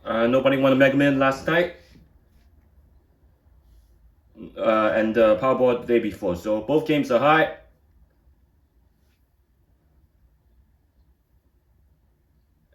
Nobody won a Mega Million last night. And Powerball the day before. So both games are high.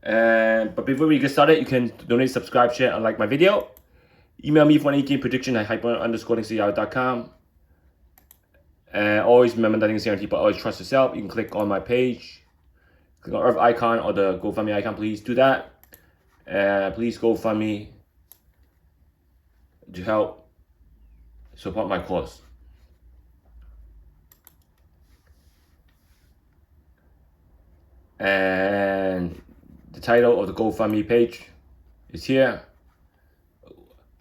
But before we get started, you can donate, subscribe, share, and like my video. Email me for any game prediction at hyper_yahoo.com. And always remember that guarantee, but always trust yourself. You can click on my page, click on Earth icon or the GoFundMe icon. Please do that. Please GoFundMe to help support my cause. And the title of the GoFundMe page is here.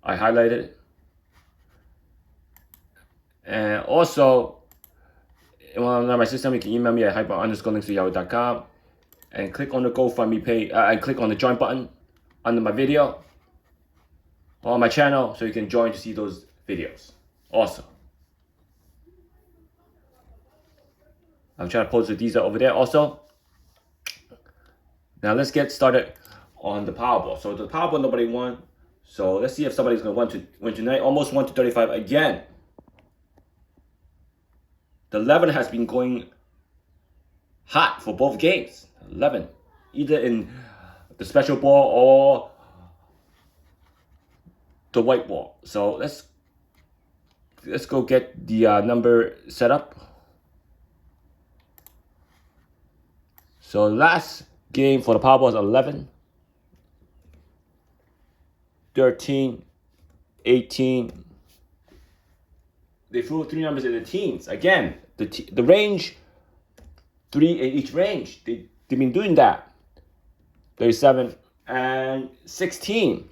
I highlighted it. And also, on my system, you can email me at hyper_links@yahoo.com and click on the GoFundMe page and click on the join button under my video on my channel so you can join to see those videos. Also, I'm trying to post the Dster over there also. Now let's get started on the Powerball. So the Powerball nobody won. So let's see if somebody's going to win tonight. Almost 1 to 35 again. The 11 has been going hot for both games. 11, either in the special ball or the white ball. So let's go get the number set up. So last game for the Powerball is 11, 13, 18. They threw 3 numbers in the teens. Again, the range, 3 in each range. They've been doing that. 37 and 16.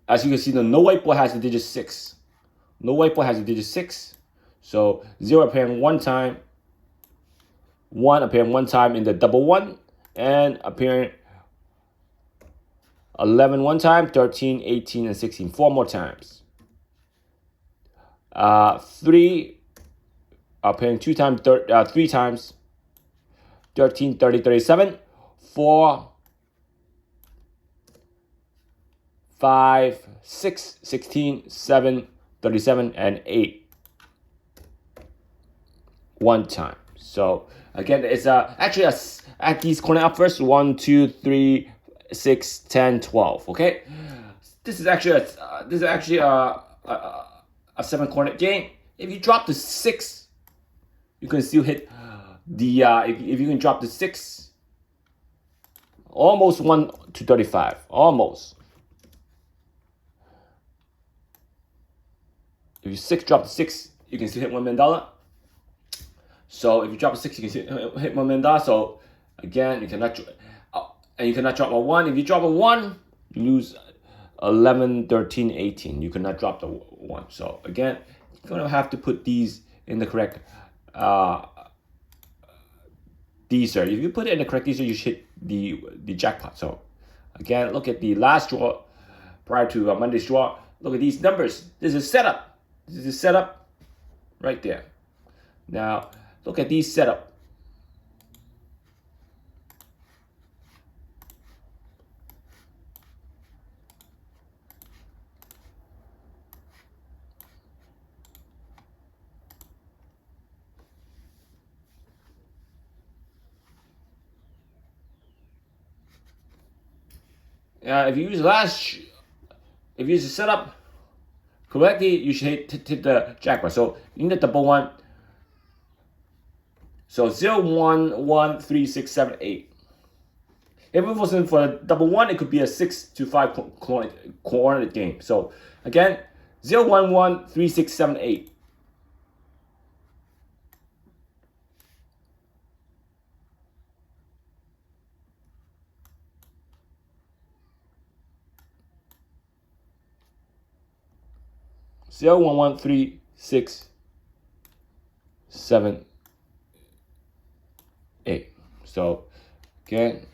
As you can see, the no white ball has the digit 6. No white ball has the digit 6. So 0 appearing 1 time. 1 appearing 1 time in the double 1. And appearing 11 1 time, 13, 18, and 16 4 more times. 3 appearing 2 times, 3 times, 13, 30, 37, 4, 5, 6, 16, 7, 37, and 8 1 time. So again, it's actually at these corner up first 1, 2, 3, 6, 10, 12. Okay, this is actually a 7-corner game. If you drop the 6, you can still hit the if you can drop the 6, almost 1 to 35, almost. If you drop the 6, you can still hit $1 million. So if you drop a 6, you can still hit $1 million. So again, you cannot drop a 1. If you drop a 1, you lose 11, 13, 18. You cannot drop the 1. So again, you're gonna have to put these in the correct Dster. If you put it in the correct Dster, you should hit the jackpot. So again, look at the last draw prior to Monday's draw. Look at these numbers. This is setup. This is setup right there. Now look at these setup. If you use the setup correctly, you should hit the jackpot. So you need the double 1. So 0, 1, 1, 3, 6, 7, 8. If it wasn't for the double 1, it could be a 6 to 5 coordinate game. So again, 0, 1, 1, 3, 6, 7, 8. Zero, 1, 1, 3, 6, 7, 8. So again,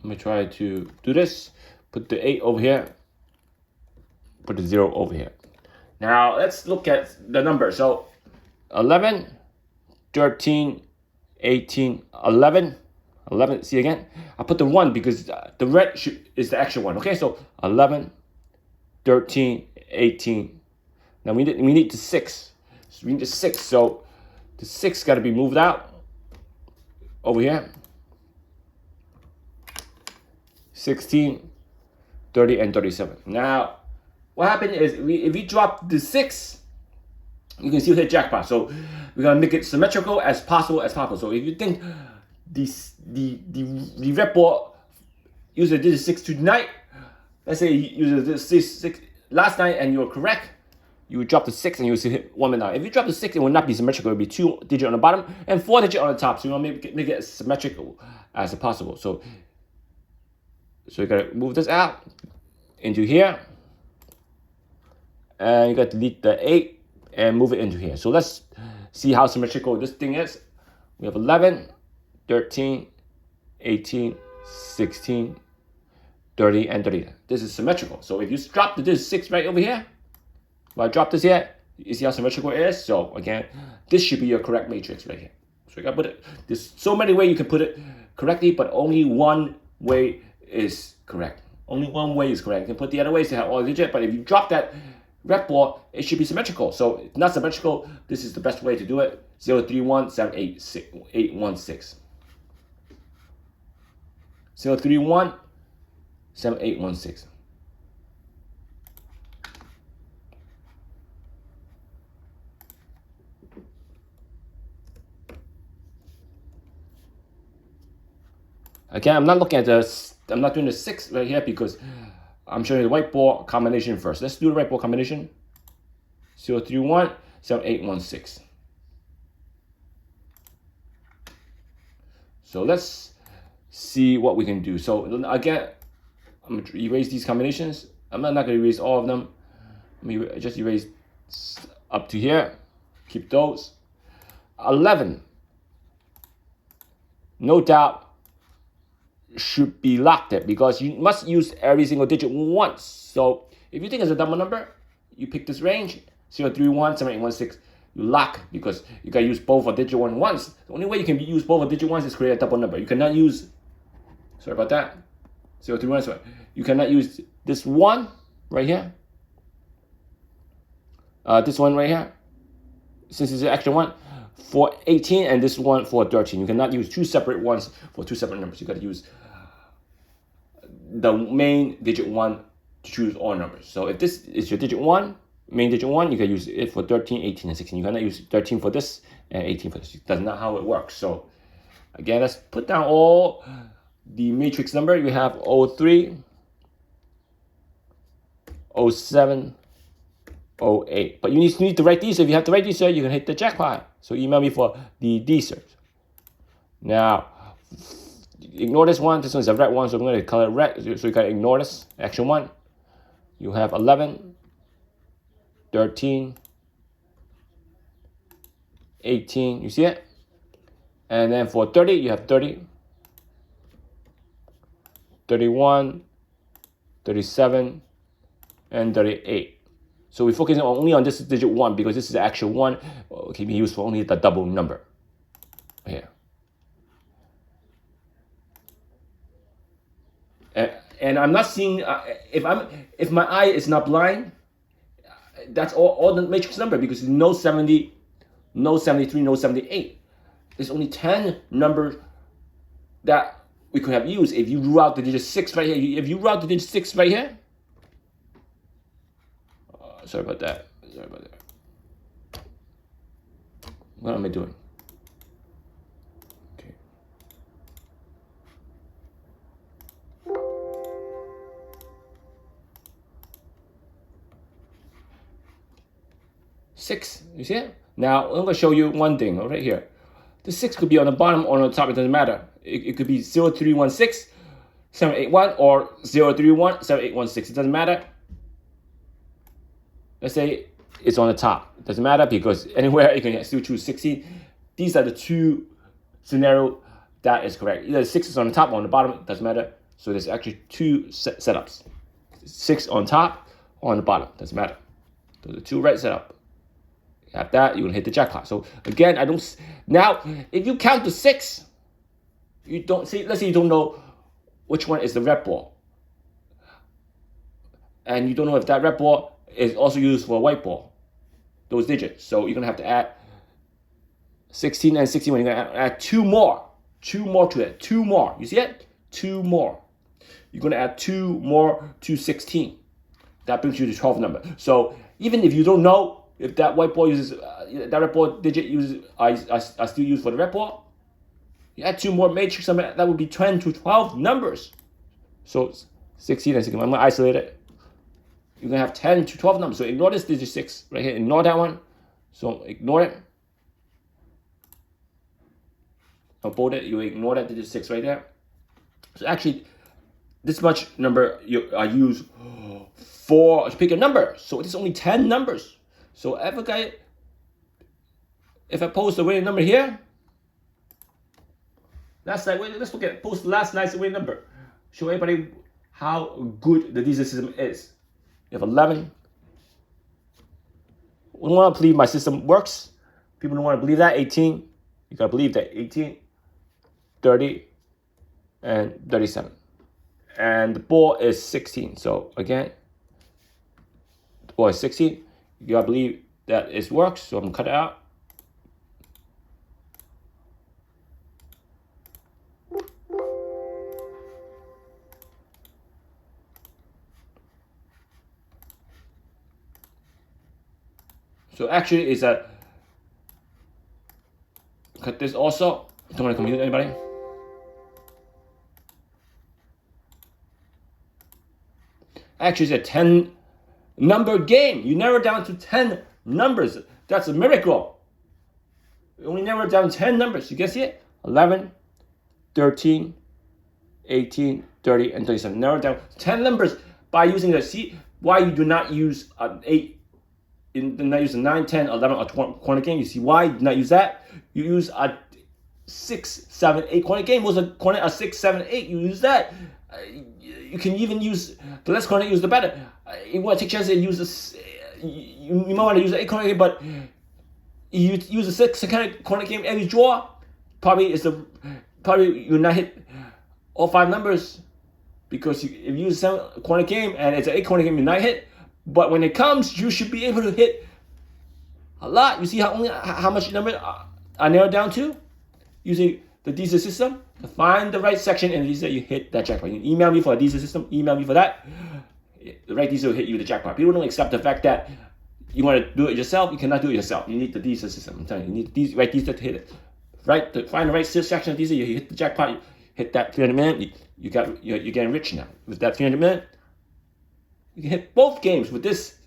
I'm gonna try to do this. Put the 8 over here. Put the 0 over here. Now let's look at the numbers. So 11, 13, 18, 11. 11, see again? I put the 1 because the red is the extra one. Okay, so 11, 13, 18. Now we need the 6. So we need the 6. So the 6 got to be moved out over here. 16, 30, and 37. Now, what happened is if we drop the 6, you can still hit jackpot. So we're gonna make it symmetrical as possible. So if you think the red ball user did 6 tonight, let's say user did 6 last night and you're correct, you would drop the 6 and you will hit 1 minute. If you drop the 6, it will not be symmetrical. It will be 2 digit on the bottom and 4 digit on the top. So you want to make it as symmetrical as possible. So you gotta move this out into here, and you gotta delete the 8 and move it into here. So let's see how symmetrical this thing is. We have 11, 13, 18, 16, 30, and 30. This is symmetrical. So if you drop this 6 right over here, if I drop this here, you see how symmetrical it is? So again, this should be your correct matrix right here. So you gotta put it, there's so many ways you can put it correctly, but only one way is correct. Only one way is correct. You can put the other ways to have all digits, but if you drop that red ball, it should be symmetrical. So if not symmetrical, this is the best way to do it. 031 7816. 031 7816. Again, I'm not looking at I'm not doing the 6 right here because I'm showing you the white ball combination first. Let's do the white ball combination. 031 7816. So let's see what we can do. So again, I'm going to erase these combinations. I'm not going to erase all of them. Let me just erase up to here. Keep those. 11. No doubt should be locked there because you must use every single digit once. So if you think it's a double number, you pick this range, 031 7816. You lock because you can use both a digit one once. The only way you can use both a digit once is create a double number. You cannot use, sorry about that, 031, sorry. You cannot use this one right here, this one right here, since it's an extra one, for 18, and this one for 13. You cannot use two separate ones for two separate numbers. You got to use the main digit one to choose all numbers. So if this is your digit one, main digit one, you can use it for 13, 18, and 16. You cannot use 13 for this and 18 for this. That's not how it works. So again, let's put down all the matrix number. You have 03, 07, 08. But you need to write these. So if you have to write these, sir, you can hit the jackpot. So email me for the Dster. Now, ignore this one. This one's a red one, so I'm going to color it red. So you got to ignore this action one. You have 11, 13, 18. You see it? And then for 30, you have 30, 31, 37, and 38. So we're focusing only on this digit one because this is the actual one. It can be used for only the double number. Here. And I'm not seeing if my eye is not blind, that's all the matrix number because no 70, no 73, no 78. There's only 10 numbers that we could have used if you rule out the digit 6 right here. If you rule out the digit 6 right here. Sorry about that. What am I doing? Okay. Six, you see it? Now, I'm going to show you one thing right here. The 6 could be on the bottom or on the top, it doesn't matter. It could be 0316, 781, or 031, 7816. It doesn't matter. Let's say it's on the top. It doesn't matter because anywhere you can still choose 16. These are the two scenarios that is correct. Either the 6 is on the top or on the bottom, it doesn't matter. So there's actually two setups. 6 on top, on the bottom, doesn't matter. Those are 2 right setup. You have that, you're gonna hit the jackpot. So again, now if you count to 6, you don't see, let's say you don't know which one is the red ball. And you don't know if that red ball is also used for a white ball, those digits. So you're gonna have to add 16 and 61. You're gonna add 2 more to it, 2 more. You see it? 2 more. You're gonna add 2 more to 16. That brings you to 12 number. So even if you don't know if that white ball uses, that red ball digit uses, are still used for the red ball, you add 2 more matrix number, that would be 10 to 12 numbers. So 16 and 61, I'm gonna isolate it. You're gonna have 10 to 12 numbers. So ignore this digit 6 right here, ignore that one. So ignore it. I'll bold it, you ignore that digit 6 right there. So actually, this much number I use for to pick a number. So it's only 10 numbers. So if I post the winning number here, let's look at post last night's winning number. Show everybody how good the Dster system is. You have 11. We don't want to believe my system works. People don't want to believe that. 18. You gotta believe that. 18, 30, and 37. And the ball is 16. So again, the ball is 16. You gotta believe that it works. So I'm gonna cut it out. So actually, it's a cut this also. Don't want to confuse anybody. Actually, it's a 10 number game. You narrow down to 10 numbers. That's a miracle. You only narrow down 10 numbers. You guys see it? 11, 13, 18, 30, and 37. Narrow down 10 numbers by using the see why you do not use an 8. Not use a 9, 10, 11, or 20 corner game. You see why you do not use that? You use a 6, 7, 8 corner game. Was a corner a 6, 7, 8? You use that. You can even use the less corner use the better. You want to take chances and use this. You might want to use the 8 corner game, but you use a 6 corner game every draw. Probably you not hit all 5 numbers because if you use a 7 corner game and it's an 8 corner game, you not hit. But when it comes, you should be able to hit a lot. You see how much number I narrowed down to using the Dster system. To find the right section and Dster, you hit that jackpot. You email me for a Dster system. Email me for that. The right Dster will hit you the jackpot. People don't accept the fact that you want to do it yourself. You cannot do it yourself. You need the Dster system. I'm telling you, you need the right Dster to hit it. Right, to find the right section of Dster, you hit the jackpot. You hit that 300 million. You're getting rich now with that 300 million. You can hit both games with this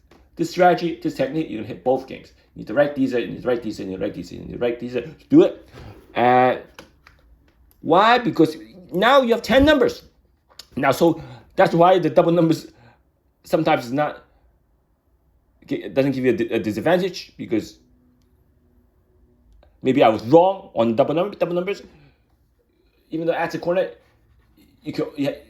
strategy, this technique. You can hit both games. You need the right Dster, you need the right Dster, you need the right Dster, you need the right Dster to do it. And why? Because now you have 10 numbers. Now, so that's why the double numbers sometimes it doesn't give you a disadvantage because maybe I was wrong on double numbers. Even though at a corner,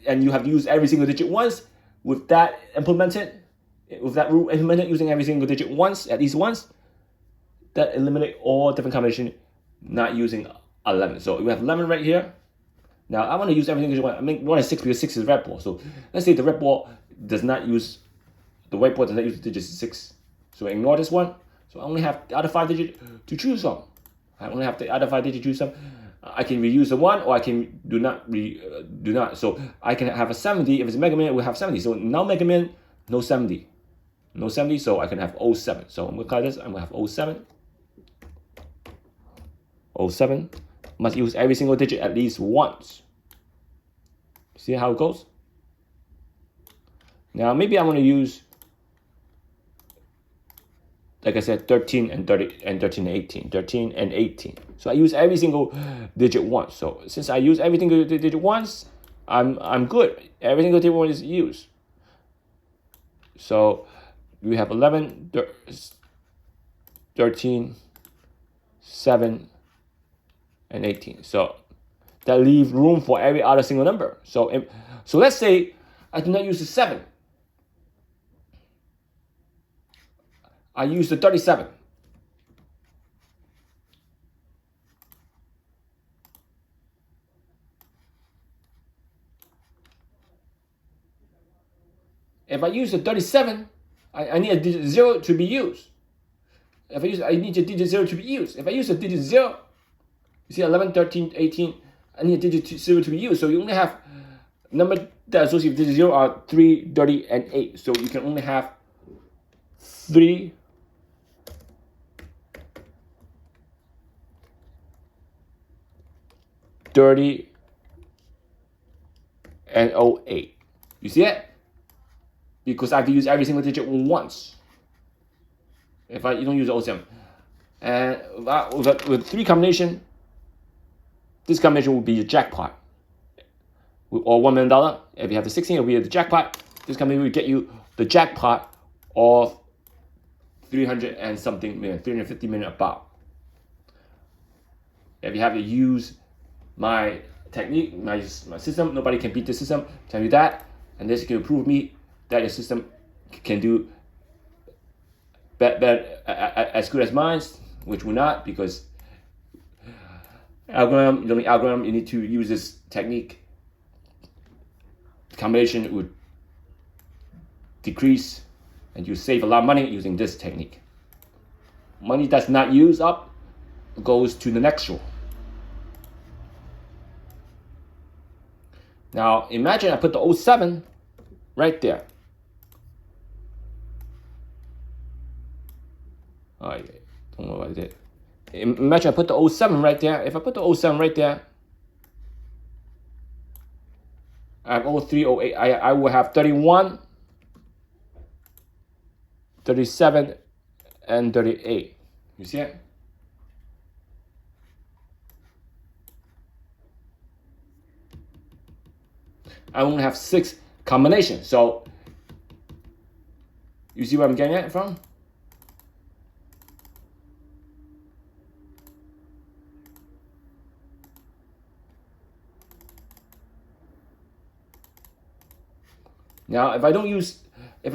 and you have to use every single digit once. With that rule implemented using every single digit once, at least once, that eliminate all different combination not using 11. So we have 11 right here. Now I want to use everything digit one. I mean, one is 6 because 6 is red ball. So let's say the red ball does not use, the white ball does not use the digit 6. So ignore this one. So I only have the other 5 digits to choose from. I only have the other 5 digits to choose from. I can reuse the 1 or I can do not. So I can have a 70. If it's Mega Man, we'll have 70. So now Mega Man, no 70. No 70, so I can have 07. So I'm going to call this, I'm going to have 07. 07. Must use every single digit at least once. See how it goes? Now maybe I want to use, like I said, 13 and 30 and 13 and 18. 13 and 18. So I use every single digit once. So since I use every single digit once, I'm good. Every single digit one is used. So we have 11, 13, 7, and 18. So that leave room for every other single number. So let's say I do not use the 7. I use the 37. If I use the 37, I need a digit 0 to be used. I need a digit 0 to be used. If I use a digit 0, you see 11, 13, 18, I need a digit 0 to be used. So you only have number that associated with digit 0 are 3, 30, and 8. So you can only have 3, 30, and 08. You see it? Because I have to use every single digit once. If you don't use the 07. And with 3 combination, this combination will be a jackpot. Or $1 million. If you have the 16, it will be the jackpot. This combination will get you the jackpot of 300 and something million, 350 million about. If you have to use my technique, my system, nobody can beat the system. Tell you that, and this can prove me that your system can do better as good as mine, which will not, because algorithm, you need to use this technique. The combination would decrease, and you save a lot of money using this technique. Money that's not used up goes to the next row. Now imagine I put the 07 right there. I don't know what I did. Imagine I put the 07 right there. If I put the 07 right there, I have 03, 08. I will have 31, 37, and 38. You see it? I only have 6 combinations. So you see where I'm getting it from? Now, if I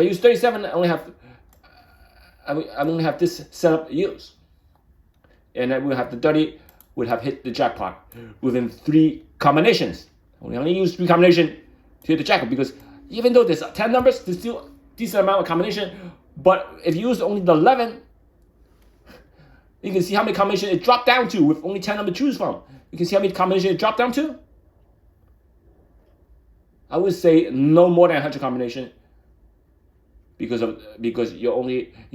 use 37, I only have this setup used, and I will have the 30 would have hit the jackpot within 3 combinations. We only use 3 combinations to hit the jackpot, because even though there's 10 numbers, there's still a decent amount of combination. But if you use only the 11, you can see how many combinations it dropped down to with only 10 numbers to choose from. You can see how many combinations it dropped down to. I would say no more than 100 combinations, because you have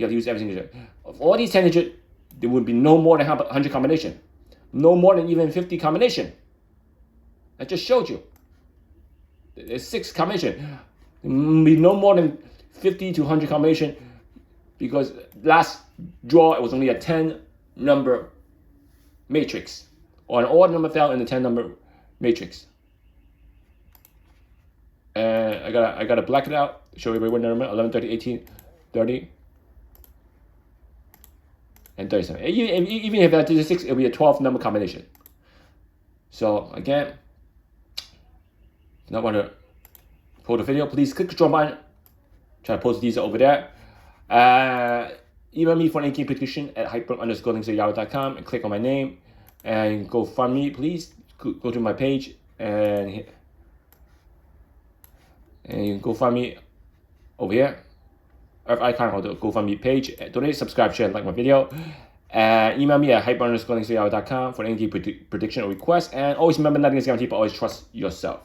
to use every single digit. Of all these 10 digits, there would be no more than 100 combinations, no more than even 50 combinations. I just showed you. There's 6 combinations. There will be no more than 50 to 100 combinations, because last draw it was only a 10 number matrix, or an odd number fell in the 10 number matrix. And I gotta black it out, show you what number: 11, 30, 18, 30, and 37. Even if that is 6, it'll be a 12 number combination. So again, if you not want to pull the video, please click the join button. Try to post these over there. Email me for any game prediction at hyper_links@yahoo.com and click on my name, and go fund me, please. Go to my page and you can go find me over here. Earth icon on the GoFundMe page. Donate, subscribe, share, and like my video. Email me at hyper_links@yahoo.com for any prediction or request. And always remember, nothing is guaranteed, but always trust yourself.